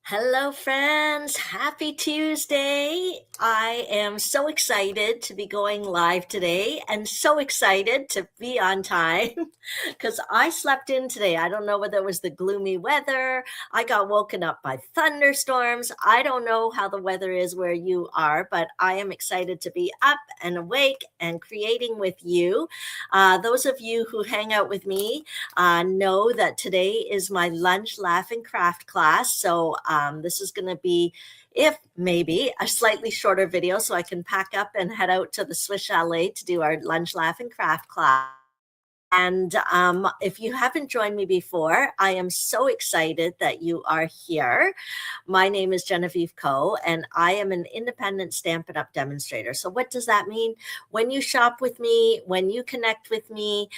Hello, friends. Happy Tuesday. I am so excited to be going live today and so excited to be on time because I slept in today. I don't know whether it was the gloomy weather. I got woken up by thunderstorms. I don't know how the weather is where you are, but I am excited to be up and awake and creating with you. Those of you who hang out with me know that today is my lunch, laugh, and craft class. So this is going to be, if maybe, a slightly shorter video so I can pack up and head out to the Swiss Chalet to do our lunch, laugh, and craft class. And if you haven't joined me before, I am so excited that you are here. My name is Genevieve Coe, and I am an independent Stampin' Up! Demonstrator. So what does that mean? When you shop with me, when you connect with me,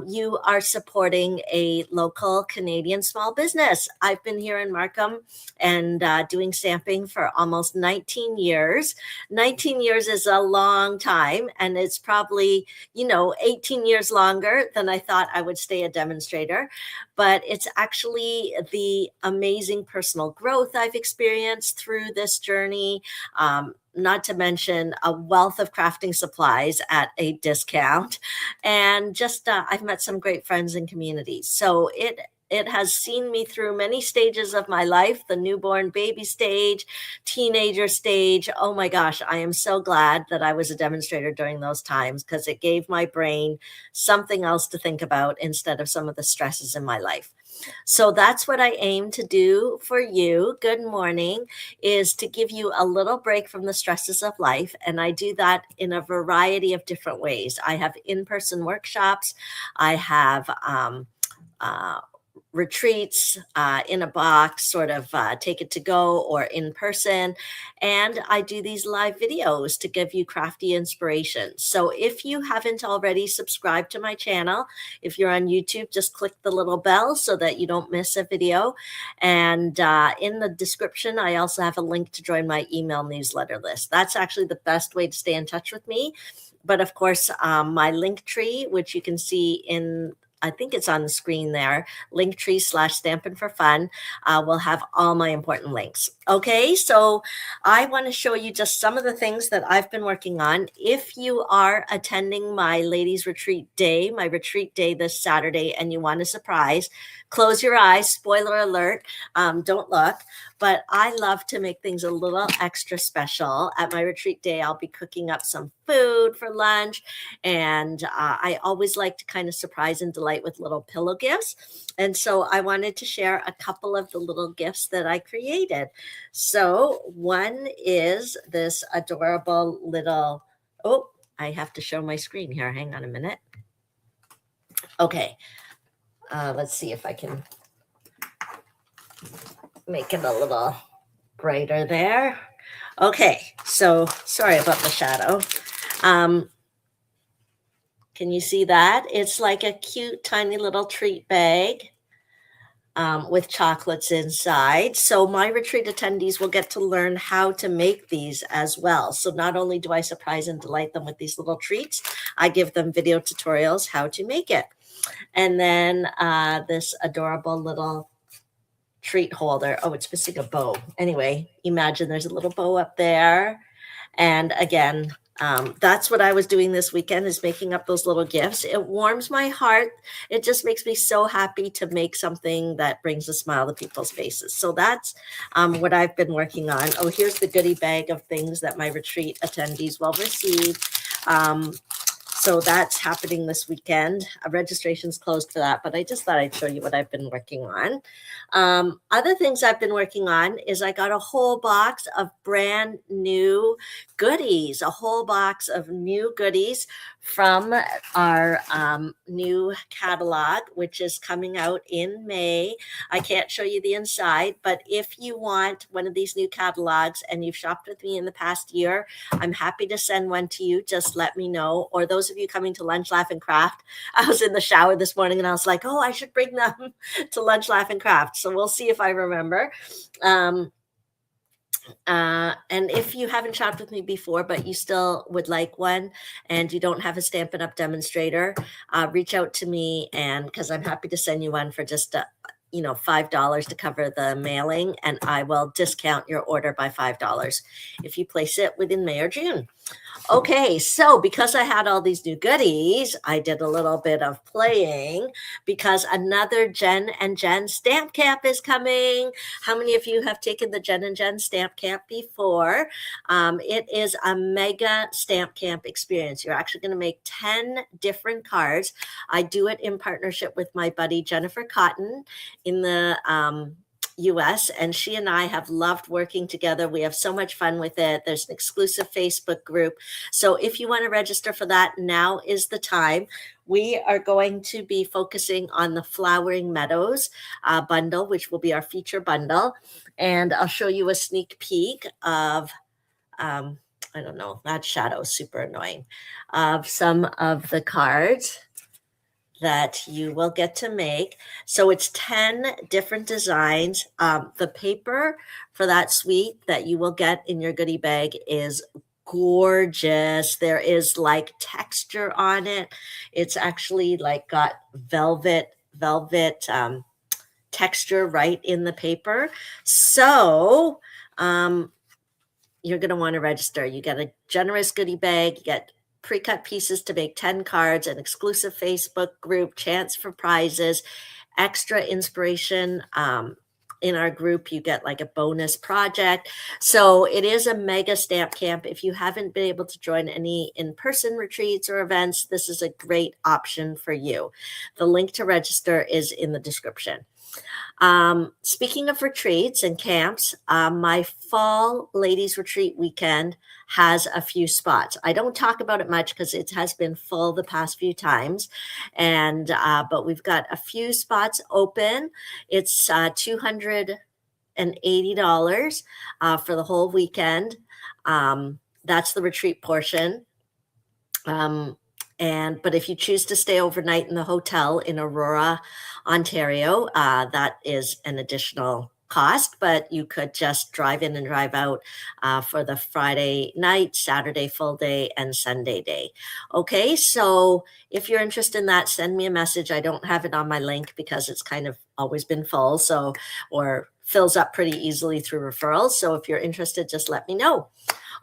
you are supporting a local Canadian small business. I've been here in Markham and doing stamping for almost 19 years. 19 years is a long time, and it's probably 18 years longer than I thought I would stay a demonstrator. But it's actually the amazing personal growth I've experienced through this journey. Not to mention a wealth of crafting supplies at a discount. And just I've met some great friends and communities. So it has seen me through many stages of my life, the newborn baby stage, teenager stage. Oh my gosh, I am so glad that I was a demonstrator during those times because it gave my brain something else to think about instead of some of the stresses in my life. So that's what I aim to do for you. Good morning, is to give you a little break from the stresses of life. And I do that in a variety of different ways. I have in-person workshops. I have retreats in a box, sort of take it to go or in person. And I do these live videos to give you crafty inspiration. So if you haven't already subscribed to my channel, if you're on YouTube, just click the little bell so that you don't miss a video. And in the description, I also have a link to join my email newsletter list. That's actually the best way to stay in touch with me. But of course, my link tree, which you can see I think it's on the screen there, Linktree/Stampin' for Fun, will have all my important links. Okay, so I want to show you just some of the things that I've been working on. If you are attending my ladies retreat day, my retreat day this Saturday, and you want a surprise, close your eyes, spoiler alert, don't look. But I love to make things a little extra special. At my retreat day, I'll be cooking up some food for lunch. And I always like to kind of surprise and delight with little pillow gifts. And so I wanted to share a couple of the little gifts that I created. So one is this adorable little, oh, I have to show my screen here. Hang on a minute. Okay. Let's see if I can make it a little brighter there. Okay, so sorry about the shadow. Can you see that? It's like a cute, tiny little treat bag with chocolates inside. So my retreat attendees will get to learn how to make these as well. So not only do I surprise and delight them with these little treats, I give them video tutorials how to make it. And then this adorable little treat holder. Oh, it's missing a bow. Anyway, imagine there's a little bow up there. And again, that's what I was doing this weekend, is making up those little gifts. It warms my heart. It just makes me so happy to make something that brings a smile to people's faces. So that's what I've been working on. Oh, here's the goodie bag of things that my retreat attendees will receive. So that's happening this weekend. Registration's closed for that, but I just thought I'd show you what I've been working on. Other things I've been working on is I got a whole box of brand new goodies, a whole box of new goodies from our new catalog, which is coming out in May. I can't show you the inside, but if you want one of these new catalogs and you've shopped with me in the past year, I'm happy to send one to you. Just let me know. Or those of you coming to Lunch, Laugh, and Craft, I was in the shower this morning and I was like, oh, I should bring them to Lunch, Laugh, and Craft. So we'll see if I remember. And if you haven't shopped with me before, but you still would like one and you don't have a Stampin' Up! Demonstrator, reach out to me, and because I'm happy to send you one for just $5 to cover the mailing, and I will discount your order by $5 if you place it within May or June. Okay, so because I had all these new goodies, I did a little bit of playing because another Jen and Jen stamp camp is coming. How many of you have taken the Jen and Jen stamp camp before? It is a mega stamp camp experience. You're actually going to make 10 different cards. I do it in partnership with my buddy Jennifer Cotton in the US, and she and I have loved working together. We have so much fun with it. There's an exclusive Facebook group. So if you want to register for that, now is the time. We are going to be focusing on the Flowering Meadows bundle, which will be our feature bundle. And I'll show you a sneak peek of, I don't know, that shadow is super annoying, of some of the cards that you will get to make. So it's 10 different designs. The paper for that suite that you will get in your goodie bag is gorgeous. There is like texture on it. It's actually like got velvet texture right in the paper. So you're going to want to register. You get a generous goodie bag. You get pre-cut pieces to make 10 cards, an exclusive Facebook group, chance for prizes, extra inspiration. In our group, you get like a bonus project. So it is a mega stamp camp. If you haven't been able to join any in-person retreats or events, this is a great option for you. The link to register is in the description. Speaking of retreats and camps, my fall ladies retreat weekend has a few spots. I don't talk about it much because it has been full the past few times, and but we've got a few spots open. It's $280 for the whole weekend. That's the retreat portion. But if you choose to stay overnight in the hotel in Aurora, Ontario, that is an additional cost, but you could just drive in and drive out for the Friday night, Saturday full day, and Sunday day. Okay, so if you're interested in that, send me a message. I don't have it on my link because it's kind of always been full, or fills up pretty easily through referrals. So if you're interested, just let me know.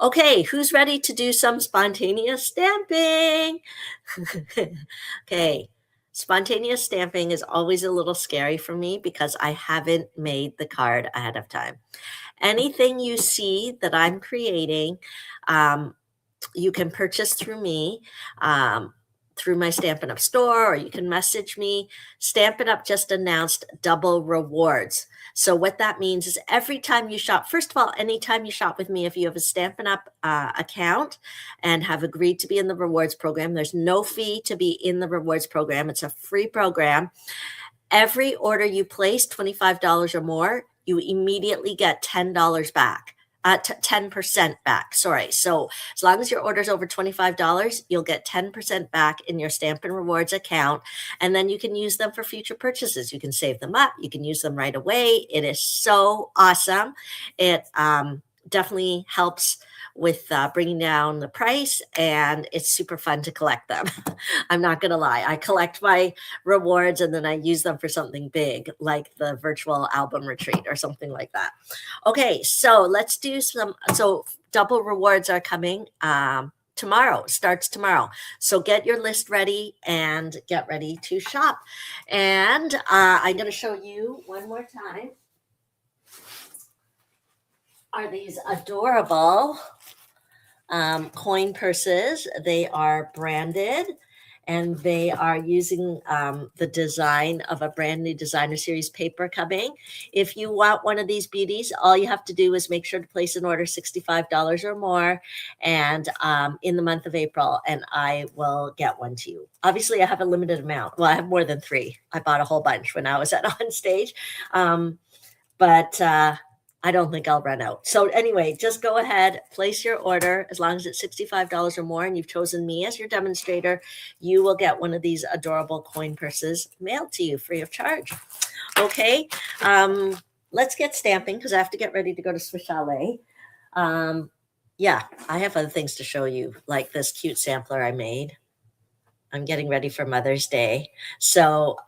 Okay, who's ready to do some spontaneous stamping? Okay, spontaneous stamping is always a little scary for me because I haven't made the card ahead of time. Anything you see that I'm creating, you can purchase through me, through my Stampin' Up store, or you can message me. Stampin' Up just announced double rewards. So what that means is every time you shop, first of all, anytime you shop with me, if you have a Stampin' Up account and have agreed to be in the rewards program, there's no fee to be in the rewards program. It's a free program. Every order you place, $25 or more, you immediately get $10 back. 10% back. Sorry. So as long as your order is over $25, you'll get 10% back in your Stampin' Rewards account. And then you can use them for future purchases. You can save them up. You can use them right away. It is so awesome. It definitely helps with bringing down the price, and it's super fun to collect them. I'm not going to lie. I collect my rewards and then I use them for something big, like the virtual album retreat or something like that. Okay, so let's do some. So double rewards are coming tomorrow, starts tomorrow. So get your list ready and get ready to shop. And I'm going to show you one more time. Are these adorable coin purses. They are branded and they are using the design of a brand new designer series paper coming. If you want one of these beauties, all you have to do is make sure to place an order $65 or more and in the month of April, and I will get one to you. Obviously, I have a limited amount. Well, I have more than 3. I bought a whole bunch when I was on stage. But I don't think I'll run out. So anyway, just go ahead, place your order. As long as it's $65 or more and you've chosen me as your demonstrator, you will get one of these adorable coin purses mailed to you free of charge. Okay, let's get stamping because I have to get ready to go to Swiss Chalet. Yeah, I have other things to show you, like this cute sampler I made. I'm getting ready for Mother's Day. So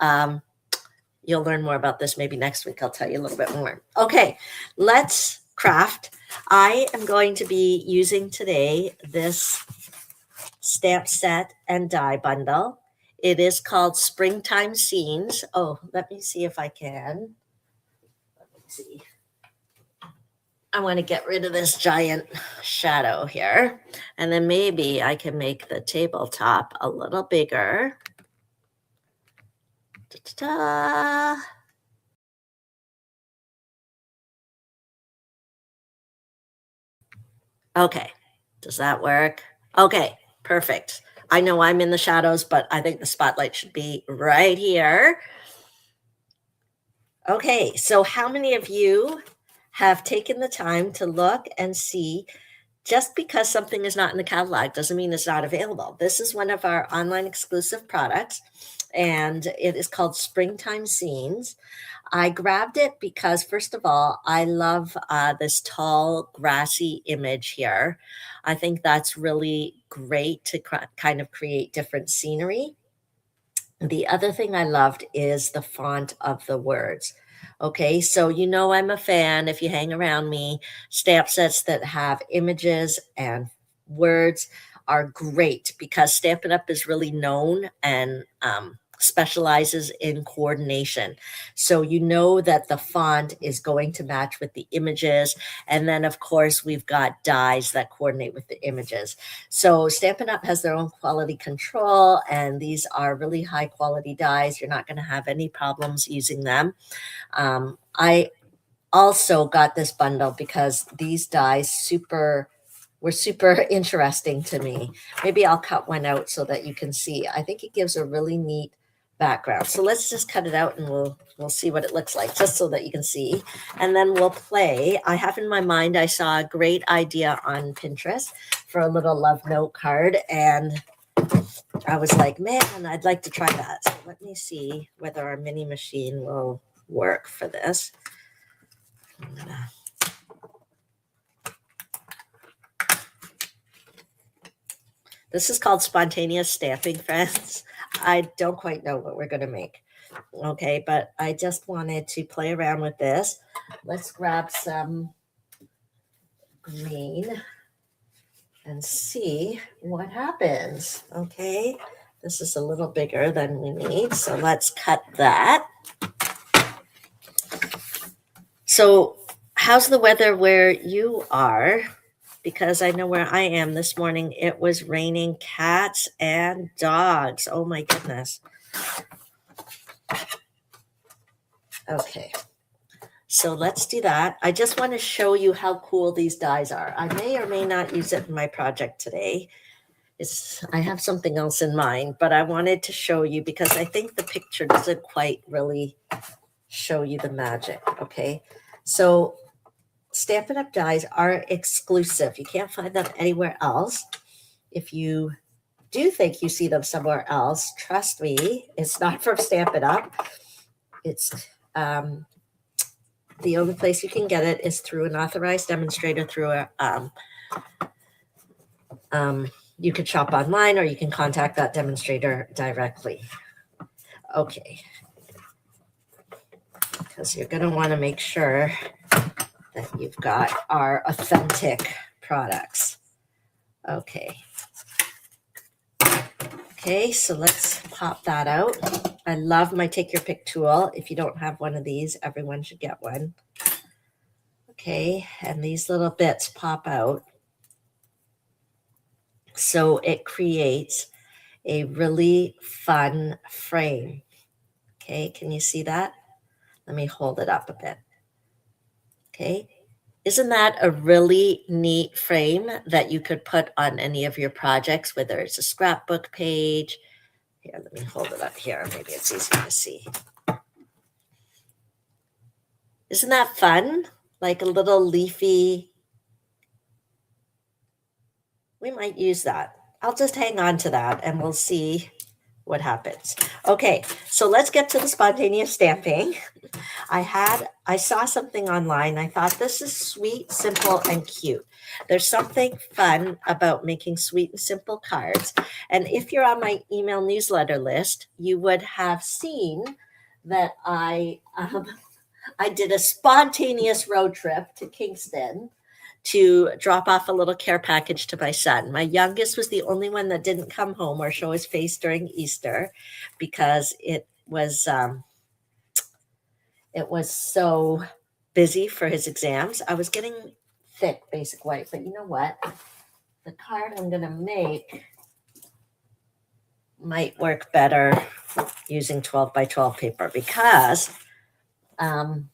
you'll learn more about this maybe next week. I'll tell you a little bit more. Okay, let's craft. I am going to be using today this stamp set and die bundle. It is called Springtime Scenes. Oh, let me see if I can. Let me see. I want to get rid of this giant shadow here. And then maybe I can make the tabletop a little bigger. Ta-ta-ta. Okay, does that work? Okay, perfect. I know I'm in the shadows, but I think the spotlight should be right here. Okay, so how many of you have taken the time to look and see? Just because something is not in the catalog doesn't mean it's not available. This is one of our online exclusive products, and it is called Springtime Scenes. I grabbed it because, first of all, I love this tall, grassy image here. I think that's really great to kind of create different scenery. The other thing I loved is the font of the words. Okay, so you know I'm a fan, if you hang around me, stamp sets that have images and words are great because Stampin' Up! Is really known and specializes in coordination. So you know that the font is going to match with the images. And then, of course, we've got dies that coordinate with the images. So Stampin' Up! Has their own quality control, and these are really high quality dies. You're not going to have any problems using them. I also got this bundle because these dies were super interesting to me. Maybe I'll cut one out so that you can see. I think it gives a really neat background. So let's just cut it out and we'll see what it looks like, just so that you can see. And then we'll play. I have in my mind, I saw a great idea on Pinterest for a little love note card, and I was like, man, I'd like to try that. So let me see whether our mini machine will work for this. This is called spontaneous stamping, friends. I don't quite know what we're going to make. Okay, but I just wanted to play around with this. Let's grab some green and see what happens. Okay, this is a little bigger than we need, so let's cut that. So how's the weather where you are? Because I know where I am this morning, it was raining cats and dogs. Oh my goodness. Okay, so let's do that. I just want to show you how cool these dies are. I may or may not use it in my project today. I have something else in mind, but I wanted to show you because I think the picture doesn't quite really show you the magic. Okay, so Stampin' Up! Dies are exclusive. You can't find them anywhere else. If you do think you see them somewhere else, trust me, it's not from Stampin' Up! It's the only place you can get it is through an authorized demonstrator through a you can shop online or you can contact that demonstrator directly. Okay, because you're going to want to make sure that you've got our authentic products. Okay. Okay, so let's pop that out. I love my Take Your Pick tool. If you don't have one of these, everyone should get one. Okay, and these little bits pop out. So it creates a really fun frame. Okay, can you see that? Let me hold it up a bit. Okay, isn't that a really neat frame that you could put on any of your projects, whether it's a scrapbook page? Here, let me hold it up here. Maybe it's easier to see. Isn't that fun? Like a little leafy. We might use that. I'll just hang on to that and we'll see what happens. Okay, so let's get to the spontaneous stamping. I saw something online. I thought this is sweet, simple, and cute. There's something fun about making sweet and simple cards. And if you're on my email newsletter list, you would have seen that I did a spontaneous road trip to Kingston to drop off a little care package to my son. My youngest was the only one that didn't come home or show his face during Easter because it was so busy for his exams. I was getting thick basic white, but you know what? The card I'm going to make might work better using 12 by 12 paper because I'm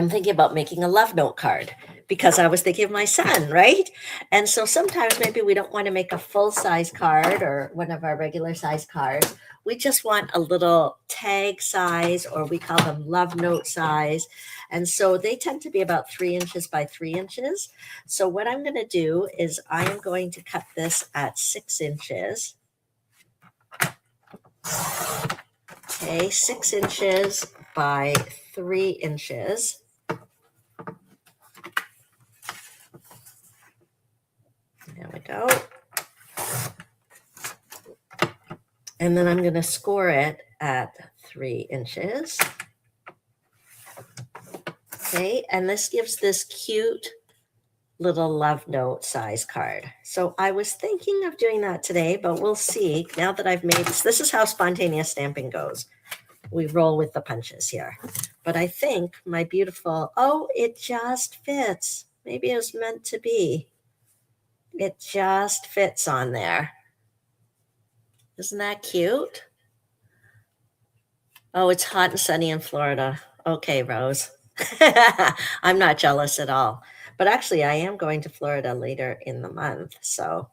thinking about making a love note card because I was thinking of my son, right? And so sometimes maybe we don't want to make a full size card or one of our regular size cards. We just want a little tag size, or we call them love note size. And so they tend to be about 3 inches by 3 inches. So what I'm going to do is I am going to cut this at 6 inches. Okay, 6 inches by 3 inches. There we go. And then I'm going to score it at 3 inches. Okay, and this gives this cute little love note size card. So I was thinking of doing that today, but we'll see. Now that I've made this is how spontaneous stamping goes. We roll with the punches here. But I think my beautiful, oh, it just fits. Maybe it was meant to be. It just fits on there. Isn't that cute? Oh, it's hot and sunny in Florida. Okay, Rose. I'm not jealous at all. But actually, I am going to Florida later in the month, so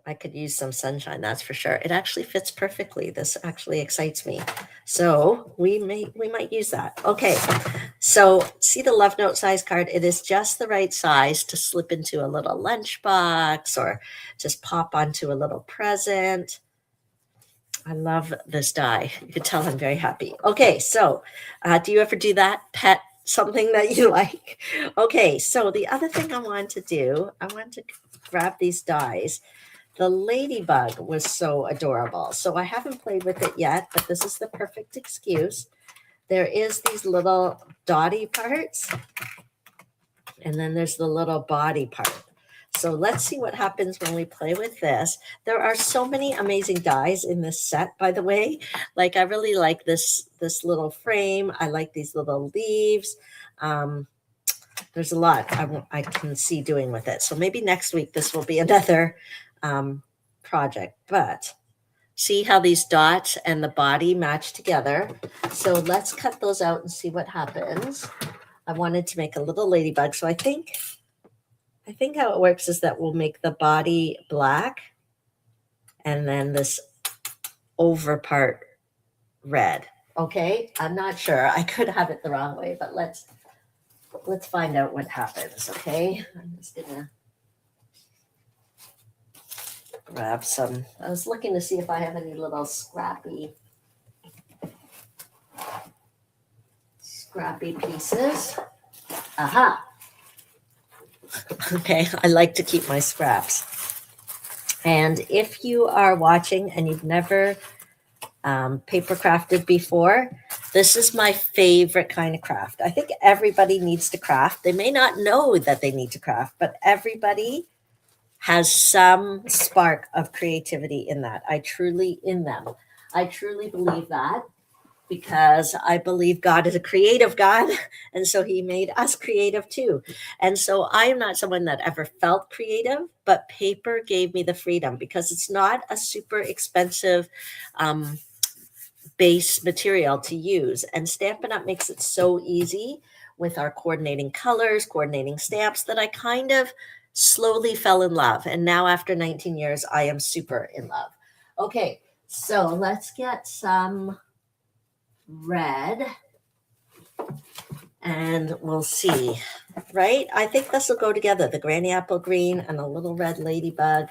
I could use some sunshine, that's for sure. It actually fits perfectly. This actually excites me. So we might use that. Okay, so see the love note size card? It is just the right size to slip into a little lunchbox or just pop onto a little present. I love this die. You can tell I'm very happy. Okay, so do you ever do that? Pet something that you like? Okay, so the other thing I want to do, I want to grab these dies. The ladybug was so adorable. So I haven't played with it yet, but this is the perfect excuse. There is these little dotty parts, and then there's the little body part. So let's see what happens when we play with this. There are so many amazing dies in this set, by the way. Like I really like this little frame. I like these little leaves. There's a lot I can see doing with it. So maybe next week this will be another project. But see how these dots and the body match together. So let's cut those out and see what happens. I wanted to make a little ladybug. So I think how it works is that we'll make the body black and then this over part red. Okay, I'm not sure. I could have it the wrong way, but let's find out what happens. Okay, I'm just gonna grab some. I was looking to see if I have any little scrappy pieces. Aha. Okay, I like to keep my scraps. And if you are watching and you've never paper crafted before, this is my favorite kind of craft. I think everybody needs to craft. They may not know that they need to craft, but everybody has some spark of creativity in that. I truly believe that, because I believe God is a creative God, and so he made us creative too. And so I am not someone that ever felt creative, but paper gave me the freedom because it's not a super expensive base material to use. And Stampin' Up! Makes it so easy with our coordinating colors, coordinating stamps, that I kind of slowly fell in love. And now after 19 years, I am super in love. Okay, so let's get some red and we'll see, right? I think this will go together, the granny apple green and a little red ladybug.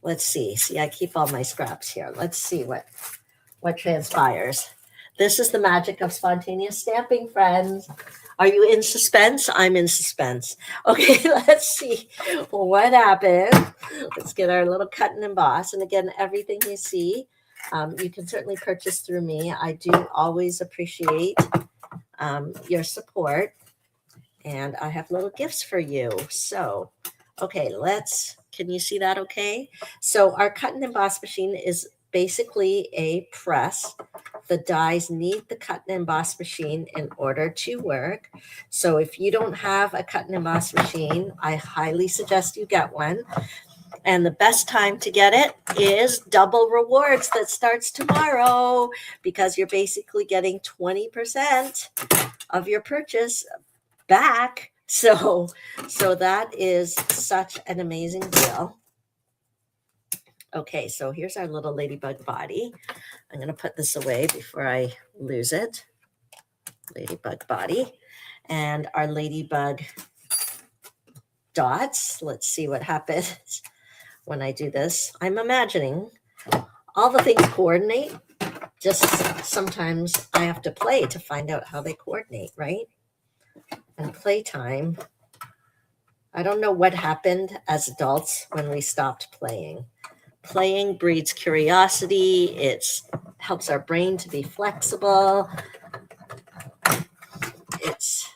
Let's see. I keep all my scraps here. Let's see what transpires. This is the magic of spontaneous stamping, friends. Are you in suspense? I'm in suspense. Okay, let's see what happened. Let's get our little cut and emboss. And again, everything you see, you can certainly purchase through me. I do always appreciate your support. And I have little gifts for you. So, okay, can you see that okay? So our cut and emboss machine is basically a press. The dies need the cut and emboss machine in order to work. So if you don't have a cut and emboss machine, I highly suggest you get one. And the best time to get it is double rewards that starts tomorrow, because you're basically getting 20% of your purchase back. So that is such an amazing deal. Okay, so here's our little ladybug body. I'm going to put this away before I lose it. Ladybug body. And our ladybug dots. Let's see what happens when I do this. I'm imagining all the things coordinate. Just sometimes I have to play to find out how they coordinate, right? And playtime. I don't know what happened as adults when we stopped playing. Playing breeds curiosity. It helps our brain to be flexible. It's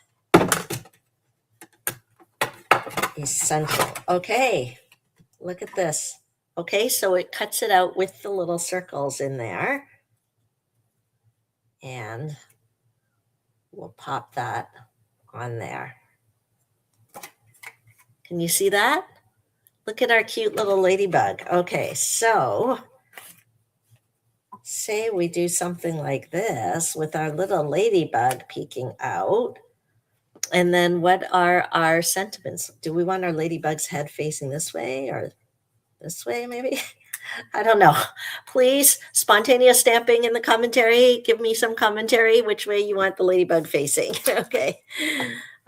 essential. Okay, look at this. Okay, so it cuts it out with the little circles in there. And we'll pop that on there. Can you see that? Look at our cute little ladybug. Okay, so say we do something like this with our little ladybug peeking out. And then what are our sentiments? Do we want our ladybug's head facing this way or this way maybe? I don't know. Please, spontaneous stamping in the commentary. Give me some commentary which way you want the ladybug facing. Okay.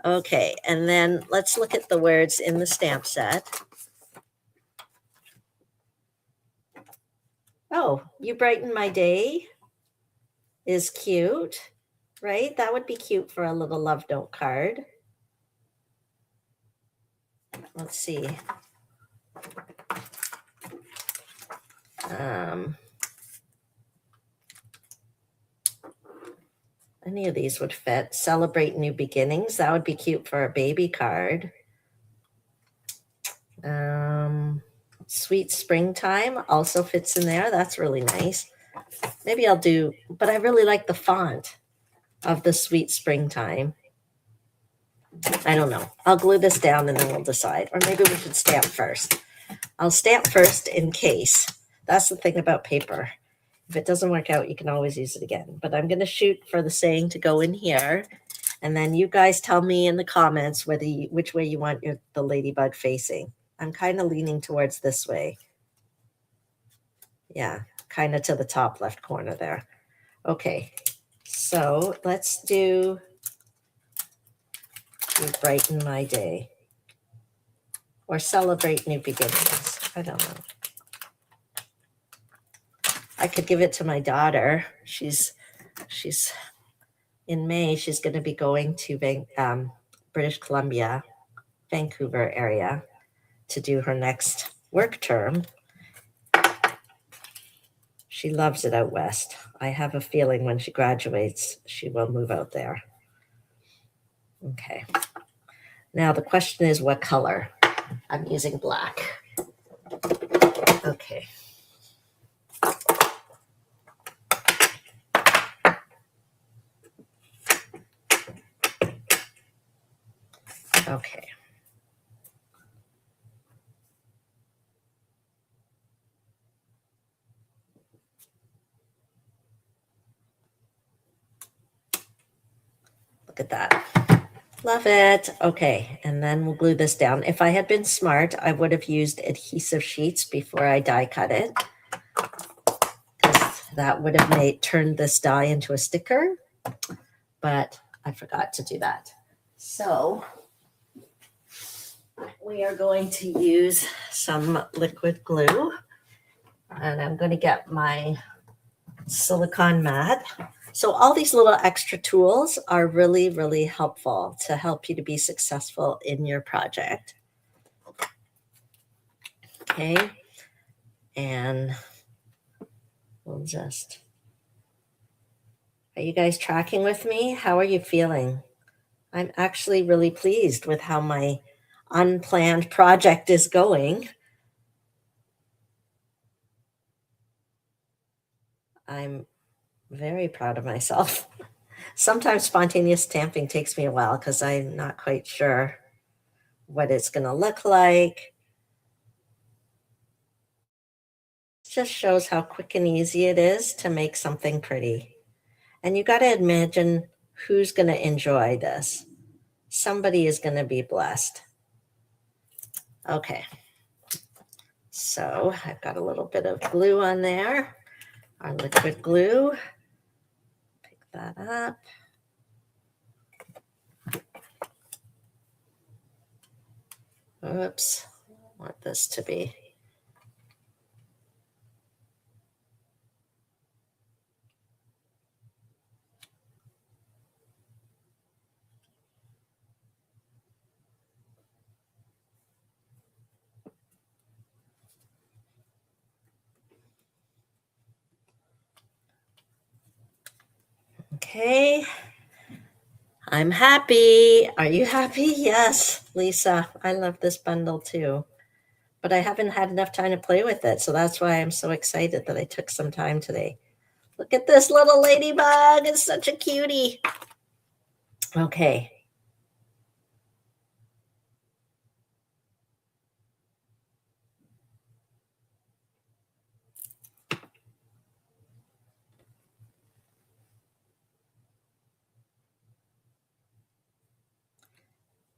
Okay, and then let's look at the words in the stamp set. Oh, you brighten my day is cute, right? That would be cute for a little love note card. Let's see. Any of these would fit. Celebrate new beginnings. That would be cute for a baby card. Sweet springtime also fits in there. That's really nice. Maybe I'll do, but I really like the font of the sweet springtime. I don't know. I'll glue this down and then we'll decide. Or maybe we should stamp first. I'll stamp first in case. That's the thing about paper. If it doesn't work out, you can always use it again. But I'm going to shoot for the saying to go in here. And then you guys tell me in the comments which way you want the ladybug facing. I'm kind of leaning towards this way. Yeah, kind of to the top left corner there. Okay, so let's do You Brighten My Day. Or Celebrate New Beginnings. I don't know. I could give it to my daughter. She's in May, she's going to be going to British Columbia, Vancouver area to do her next work term. She loves it out west. I have a feeling when she graduates, she will move out there. Okay. Now the question is what color? I'm using black. Okay. Okay. Look at that. Love it. Okay, and then we'll glue this down. If I had been smart, I would have used adhesive sheets before I die cut it. That would have turned this die into a sticker, but I forgot to do that. So we are going to use some liquid glue, and I'm going to get my silicone mat. So all these little extra tools are really, really helpful to help you to be successful in your project. Okay. And we'll just, are you guys tracking with me? How are you feeling? I'm actually really pleased with how my unplanned project is going. I'm very proud of myself. Sometimes spontaneous stamping takes me a while because I'm not quite sure what it's going to look like. It just shows how quick and easy it is to make something pretty. And you got to imagine who's going to enjoy this. Somebody is going to be blessed. Okay. So I've got a little bit of glue on there, our liquid glue. Pick that up. Oops, I want this to be. Okay. I'm happy. Are you happy? Yes, Lisa. I love this bundle too. But I haven't had enough time to play with it. So that's why I'm so excited that I took some time today. Look at this little ladybug. It's such a cutie. Okay.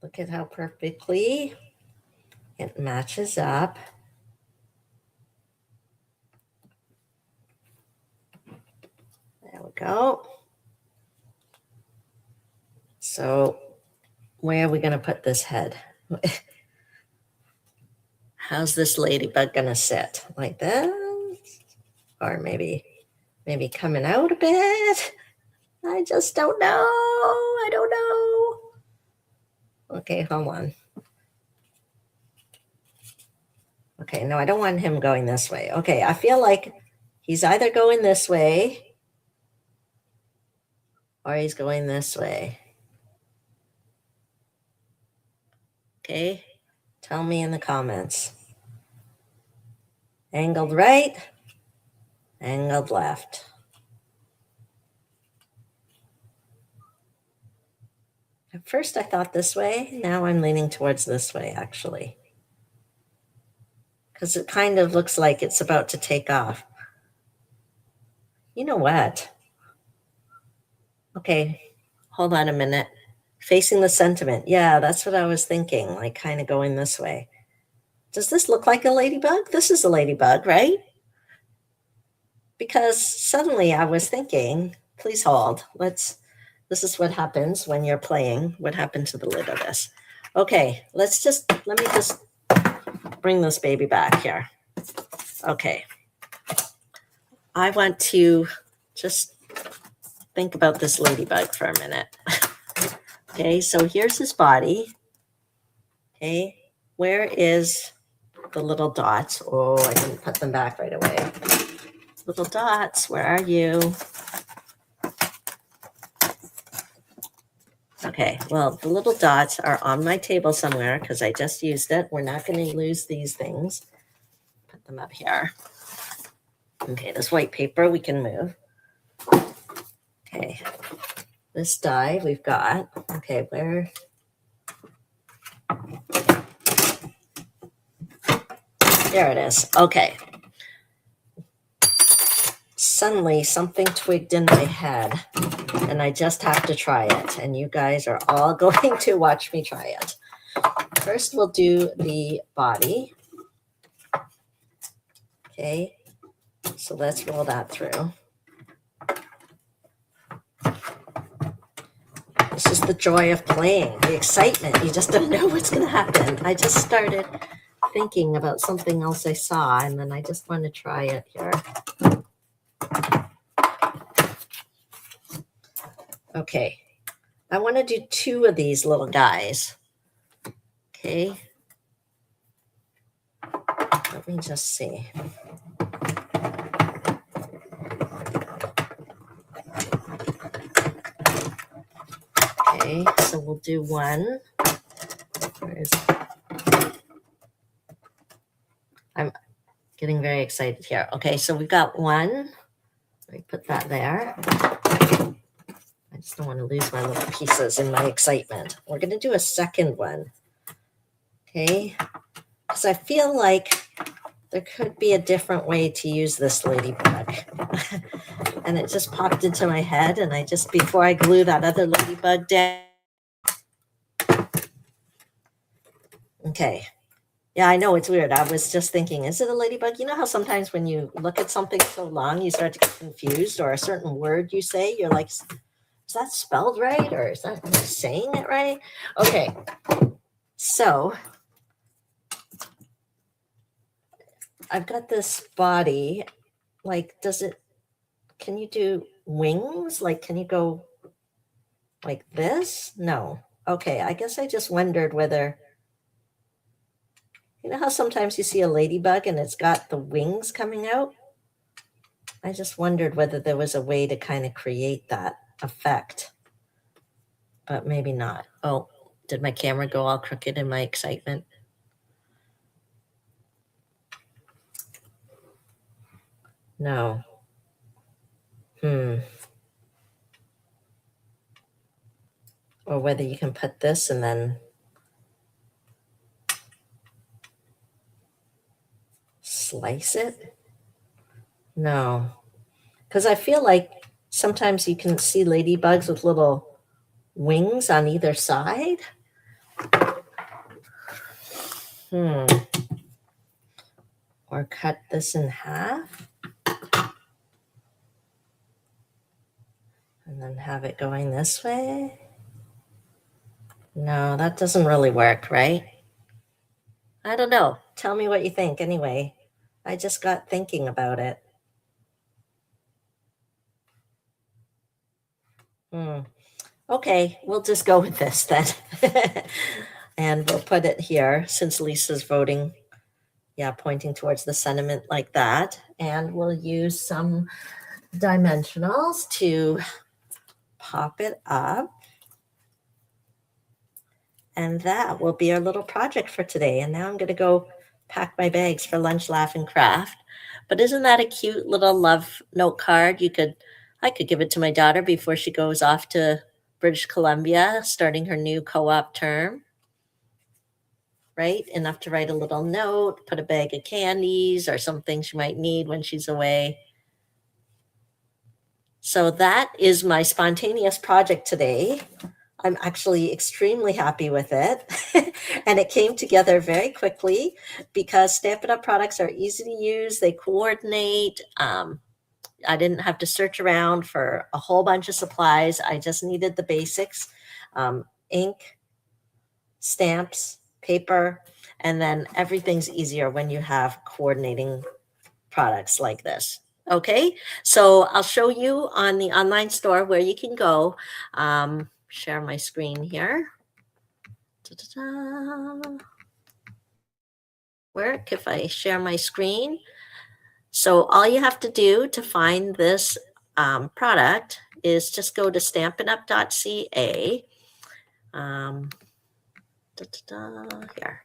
Look at how perfectly it matches up. There we go. So where are we going to put this head? How's this ladybug going to sit? Like this? Or maybe coming out a bit? I just don't know. I don't know. Okay, hold on. Okay, no, I don't want him going this way. Okay, I feel like he's either going this way or he's going this way. Okay, tell me in the comments. Angled right, angled left. At first I thought this way. Now I'm leaning towards this way, actually. Because it kind of looks like it's about to take off. You know what? Okay, hold on a minute. Facing the sentiment. Yeah, that's what I was thinking, like kind of going this way. Does this look like a ladybug? This is a ladybug, right? Because suddenly I was thinking, please hold. This is what happens when you're playing. What happened to the lid of this? Okay, let me just bring this baby back here. Okay. I want to just think about this ladybug for a minute. Okay, so here's his body. Okay, where is the little dots? Oh, I didn't put them back right away. Little dots, where are you? Okay, well, the little dots are on my table somewhere because I just used it. We're not going to lose these things. Put them up here. Okay, this white paper we can move. Okay, this die we've got. Okay, where? There it is. Okay. Suddenly something twigged in my head and I just have to try it. And you guys are all going to watch me try it. First, we'll do the body. Okay, so let's roll that through. This is the joy of playing, the excitement. You just don't know what's going to happen. I just started thinking about something else I saw, and then I just want to try it here. Okay, I want to do 2 of these little guys. Okay, let me just see. Okay, so we'll do one. I'm getting very excited here. Okay, so we've got one. Let me put that there. I just don't want to lose my little pieces in my excitement. We're going to do a second one. Okay, because I feel like there could be a different way to use this ladybug. And it just popped into my head, and I just, before I glue that other ladybug down. Okay. Yeah, I know it's weird. I was just thinking, is it a ladybug? You know how sometimes when you look at something so long, you start to get confused, or a certain word you say, you're like, is that spelled right? Or is that, am I saying it right? Okay. So I've got this body. Like, can you do wings? Like, can you go like this? No. Okay. I guess I just wondered whether, you know how sometimes you see a ladybug and it's got the wings coming out? I just wondered whether there was a way to kind of create that effect, but maybe not. Oh, did my camera go all crooked in my excitement? No. Or whether you can put this and then slice it? No. Because I feel like sometimes you can see ladybugs with little wings on either side. Or cut this in half and then have it going this way. No, that doesn't really work, right? I don't know. Tell me what you think anyway. I just got thinking about it. Okay, we'll just go with this then. And we'll put it here since Lisa's voting. Yeah, pointing towards the sentiment like that. And we'll use some dimensionals to pop it up. And that will be our little project for today. And now I'm going to go pack my bags for lunch, laugh, and craft. But isn't that a cute little love note card? I could give it to my daughter before she goes off to British Columbia, starting her new co-op term. Right? Enough to write a little note, put a bag of candies or something she might need when she's away. So that is my spontaneous project today. I'm actually extremely happy with it. And it came together very quickly because Stampin' Up! Products are easy to use. They coordinate. I didn't have to search around for a whole bunch of supplies. I just needed the basics, ink, stamps, paper, and then everything's easier when you have coordinating products like this. Okay, so I'll show you on the online store where you can go. Share my screen here. Da-da-da. Work if I share my screen. So all you have to do to find this product is just go to stampinup.ca. Here.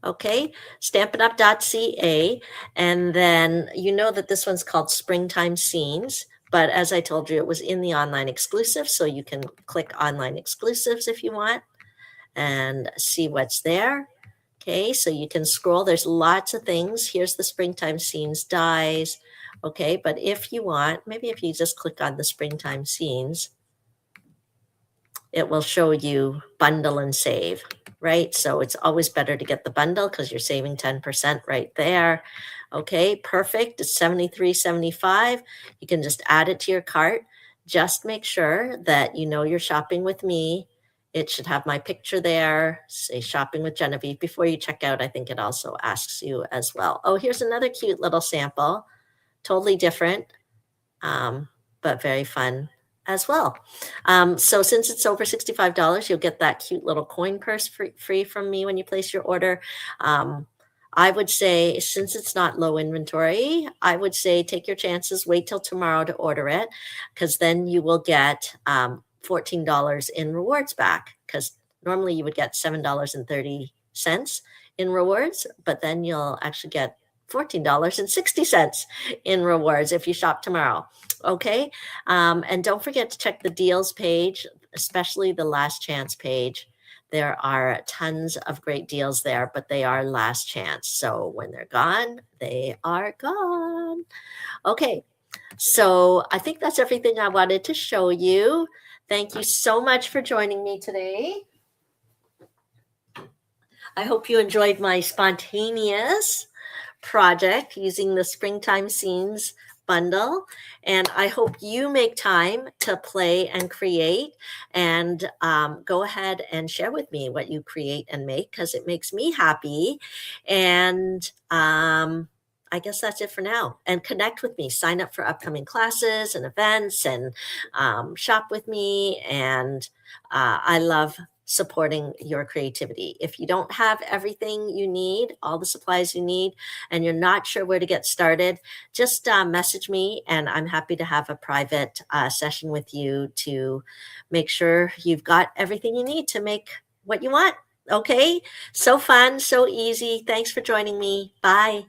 Okay, stampinup.ca. And then you know that this one's called Springtime Scenes. But as I told you, it was in the online exclusive. So you can click online exclusives if you want and see what's there. Okay, so you can scroll. There's lots of things. Here's the Springtime Scenes dies. Okay, but if you want, maybe if you just click on the Springtime Scenes, it will show you bundle and save, right? So it's always better to get the bundle because you're saving 10% right there. Okay, perfect. It's $73.75. You can just add it to your cart. Just make sure that you know you're shopping with me. It should have my picture there. Say shopping with Genevieve. Before you check out, I think it also asks you as well. Oh, here's another cute little sample. Totally different, but very fun. as well. So since it's over $65, you'll get that cute little coin purse free from me when you place your order. Um, I would say, since it's not low inventory, I would say take your chances, wait till tomorrow to order it, because then you will get $14 in rewards back. Because normally you would get $7.30 in rewards, but then you'll actually get $14.60 in rewards if you shop tomorrow. Okay. And don't forget to check the deals page, especially the last chance page. There are tons of great deals there, but they are last chance. So when they're gone, they are gone. Okay. So I think that's everything I wanted to show you. Thank you so much for joining me today. I hope you enjoyed my spontaneous project using the Springtime Scenes bundle. And I hope you make time to play and create, and go ahead and share with me what you create and make, because it makes me happy. And I guess that's it for now. And connect with me, sign up for upcoming classes and events, and shop with me. And I love supporting your creativity. If you don't have everything you need, all the supplies you need, and you're not sure where to get started, just message me, and I'm happy to have a private session with you to make sure you've got everything you need to make what you want. Okay? So fun, so easy. Thanks for joining me. Bye.